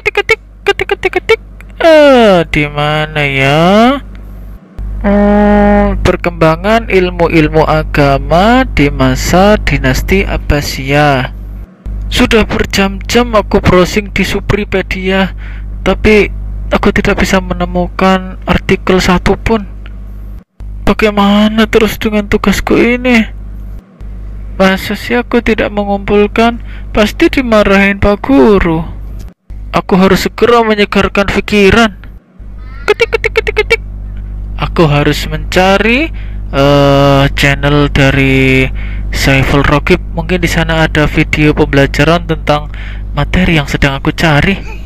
ketik. Di mana ya? Perkembangan ilmu-ilmu agama di masa dinasti Abbasiyah. Sudah berjam-jam aku browsing di Supripedia, tapi aku tidak bisa menemukan artikel satupun. Bagaimana terus dengan tugasku ini? Masa sih aku tidak mengumpulkan? Pasti dimarahin Pak Guru. Aku harus segera menyegarkan pikiran. Ketik. Aku harus mencari channel dari Saiful Raqib. Mungkin di sana ada video pembelajaran tentang materi yang sedang aku cari.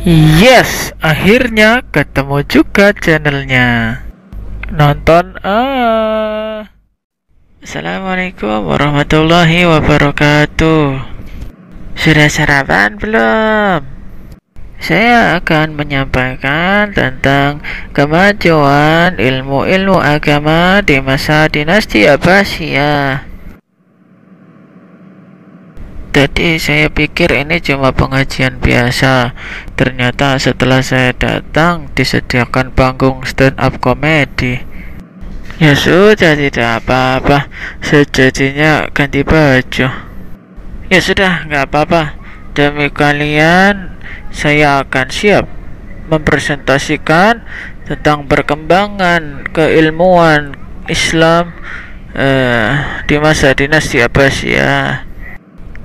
Yes, akhirnya ketemu juga channelnya. Nonton Assalamualaikum warahmatullahi wabarakatuh. Sudah sarapan belum? Saya akan menyampaikan tentang kemajuan ilmu-ilmu agama di masa dinasti Abbasiyah. Tadi saya pikir ini cuma pengajian biasa. Ternyata setelah saya datang disediakan panggung stand up komedi. Ya sudah, tidak apa-apa. Sejadinya ganti baju. Ya sudah, nggak apa-apa. Demi kalian, saya akan siap mempresentasikan tentang perkembangan keilmuan Islam di masa dinasti Abbasiyah.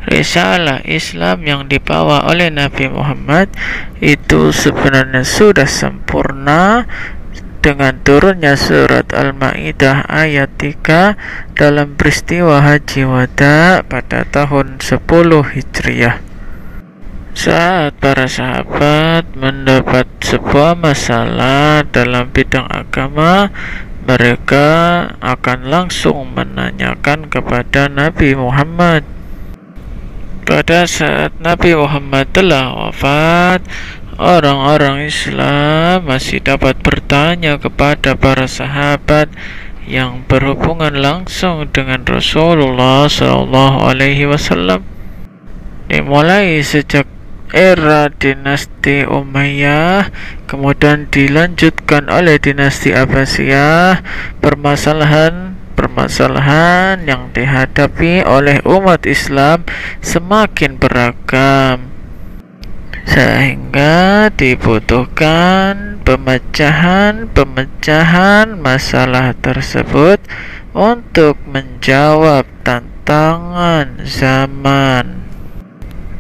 Risalah Islam yang dibawa oleh Nabi Muhammad itu sebenarnya sudah sempurna dengan turunnya surat Al-Maidah ayat 3 dalam peristiwa Haji Wada pada tahun 10 Hijriah. Saat para sahabat mendapat sebuah masalah dalam bidang agama, mereka akan langsung menanyakan kepada Nabi Muhammad. Pada saat Nabi Muhammad telah wafat, orang-orang Islam masih dapat bertanya kepada para sahabat yang berhubungan langsung dengan Rasulullah SAW. Dimulai sejak era dinasti Umayyah, kemudian dilanjutkan oleh dinasti Abbasiyah. Permasalahan yang dihadapi oleh umat Islam semakin beragam, sehingga dibutuhkan pemecahan masalah tersebut untuk menjawab tantangan zaman.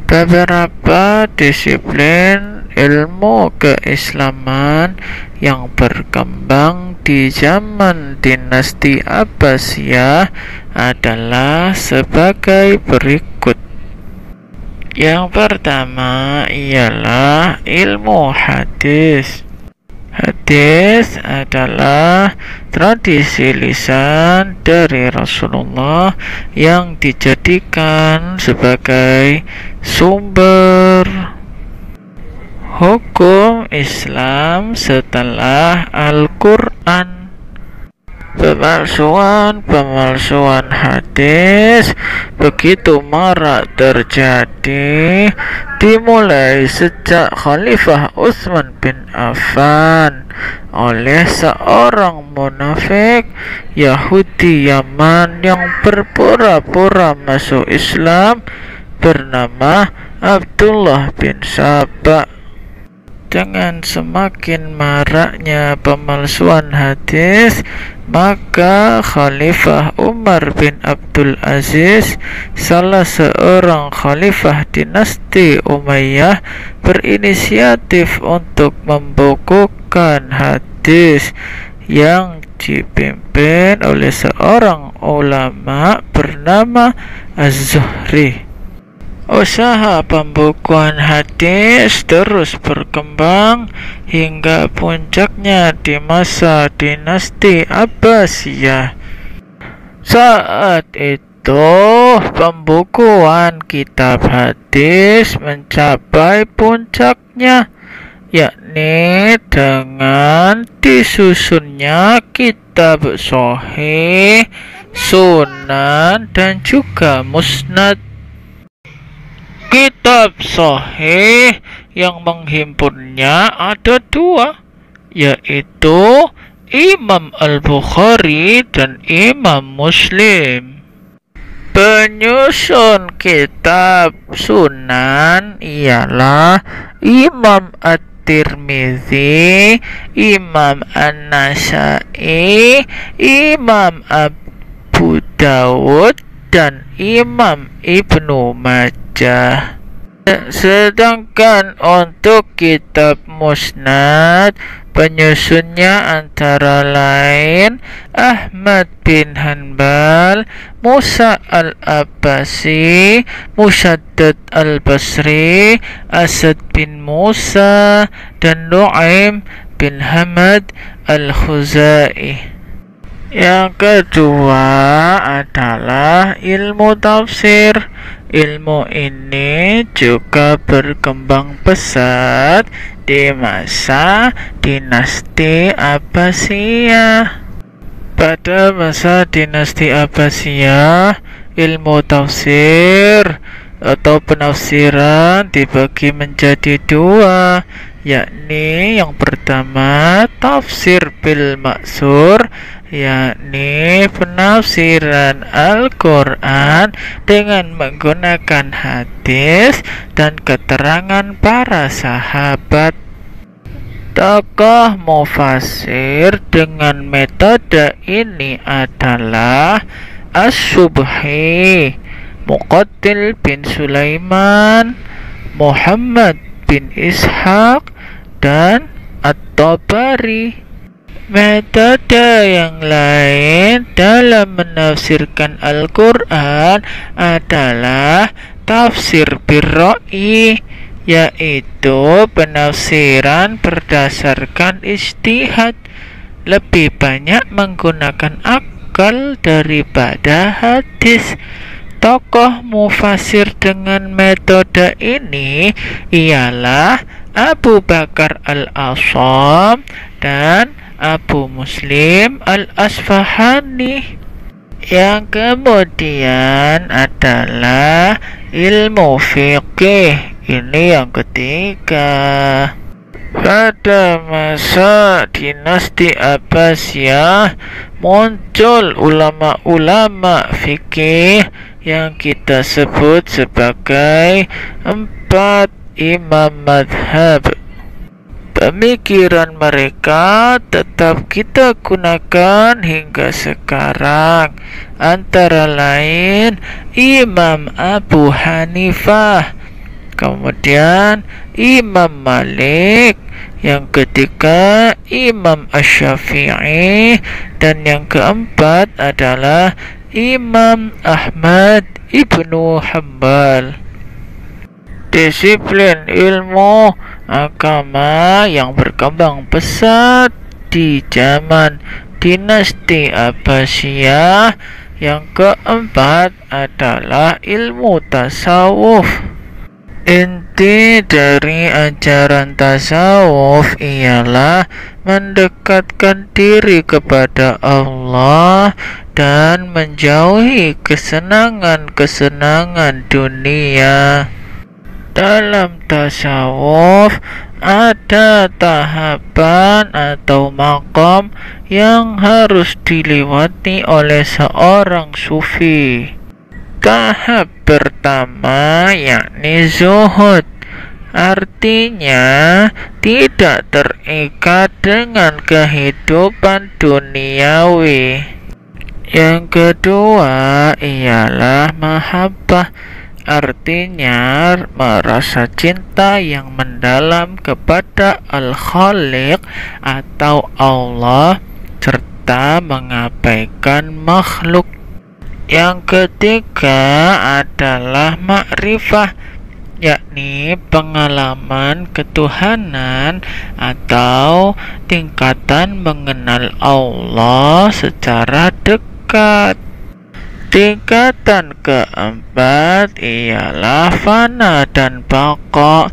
Beberapa disiplin ilmu keislaman yang berkembang di zaman dinasti Abbasiyah adalah sebagai berikut. Yang pertama ialah ilmu hadis. Hadis adalah tradisi lisan dari Rasulullah yang dijadikan sebagai sumber hukum Islam setelah Al-Quran. Pemalsuan hadis begitu marak terjadi dimulai sejak Khalifah Utsman bin Affan oleh seorang munafik Yahudi Yaman yang berpura-pura masuk Islam bernama Abdullah bin Saba. Dengan semakin maraknya pemalsuan hadis, maka Khalifah Umar bin Abdul Aziz, salah seorang khalifah dinasti Umayyah, berinisiatif untuk membukukan hadis yang dipimpin oleh seorang ulama bernama Az-Zuhri. Usaha pembukuan hadis terus berkembang hingga puncaknya di masa dinasti Abbasiyah. Saat itu pembukuan kitab hadis mencapai puncaknya, yakni dengan disusunnya kitab sahih, sunan, dan juga musnad. Kitab sahih yang menghimpunnya ada dua, yaitu Imam Al-Bukhari dan Imam Muslim. Penyusun kitab sunan ialah Imam At-Tirmidzi, Imam An-Nasai, Imam Abu Dawud, dan Imam Ibnu Majah. Sedangkan untuk kitab musnad, penyusunnya antara lain Ahmad bin Hanbal, Musa al-Abbasi, Musaddad al-Basri, Asad bin Musa, dan Nu'aim bin Hamad al-Khuzai. Yang kedua adalah ilmu tafsir. Ilmu ini juga berkembang pesat di masa dinasti Abbasiyah. Pada masa dinasti Abbasiyah, ilmu tafsir atau penafsiran dibagi menjadi dua, yakni yang pertama tafsir bil maksur, yakni penafsiran Al-Quran dengan menggunakan hadis dan keterangan para sahabat. Tokoh mufasir dengan metode ini adalah As-Subhi, Muqatil bin Sulaiman, Muhammad bin Ishaq, dan At-Tabari. Metode yang lain dalam menafsirkan Al-Quran adalah tafsir bir-ra'yi, yaitu penafsiran berdasarkan ijtihad, lebih banyak menggunakan akal daripada hadis. Tokoh mufasir dengan metode ini ialah Abu Bakar al-Asham dan Abu Muslim al-Asfahani. Yang kemudian adalah ilmu fiqih. Ini yang ketiga. Pada masa dinasti Abbasiyah muncul ulama-ulama fikih yang kita sebut sebagai 4 imam madhab. Pemikiran mereka tetap kita gunakan hingga sekarang, antara lain Imam Abu Hanifah, kemudian Imam Malik, yang ketiga Imam Asy-Syafi'i, dan yang keempat adalah Imam Ahmad ibnu Hanbal. Disiplin ilmu agama yang berkembang pesat di zaman dinasti Abbasiyah. Yang keempat adalah ilmu tasawuf. Inti dari ajaran tasawuf ialah mendekatkan diri kepada Allah dan menjauhi kesenangan-kesenangan dunia. Dalam tasawuf ada tahapan atau maqam yang harus dilewati oleh seorang sufi. Tahap pertama yakni zuhud, artinya tidak terikat dengan kehidupan duniawi. Yang kedua ialah mahabbah, artinya merasa cinta yang mendalam kepada Al-Khaliq atau Allah serta mengabaikan makhluk. Yang ketiga adalah makrifah, yakni pengalaman ketuhanan atau tingkatan mengenal Allah secara dekat. Tingkatan keempat ialah fana dan baqa.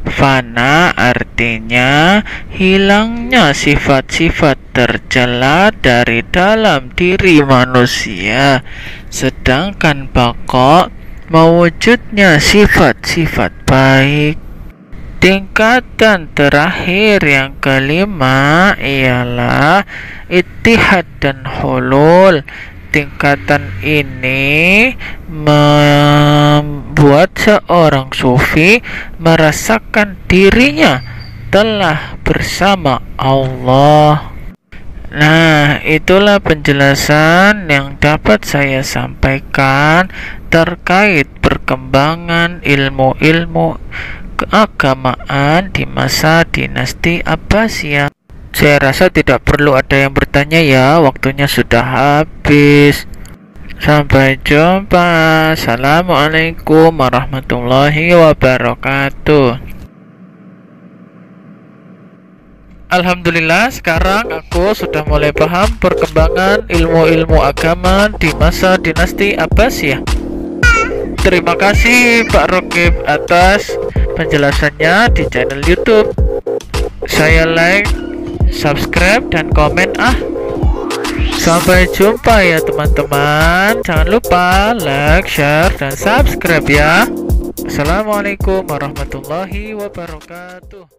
Fana artinya hilangnya sifat-sifat tercela dari dalam diri manusia, sedangkan baqa mewujudnya sifat-sifat baik. Tingkatan terakhir yang kelima ialah ittihad dan hulul. Tingkatan ini membuat seorang sufi merasakan dirinya telah bersama Allah. Nah, itulah penjelasan yang dapat saya sampaikan terkait perkembangan ilmu-ilmu keagamaan di masa dinasti Abbasiyah. Saya rasa tidak perlu ada yang bertanya ya, waktunya sudah habis. Sampai jumpa. Assalamualaikum warahmatullahi wabarakatuh. Alhamdulillah, sekarang aku sudah mulai paham perkembangan ilmu-ilmu agama di masa dinasti Abbasiyah. Terima kasih Pak Rokib atas penjelasannya di channel YouTube. Saya like, subscribe, dan komen Sampai jumpa ya teman-teman. Jangan lupa like, share, dan subscribe ya. Assalamualaikum warahmatullahi wabarakatuh.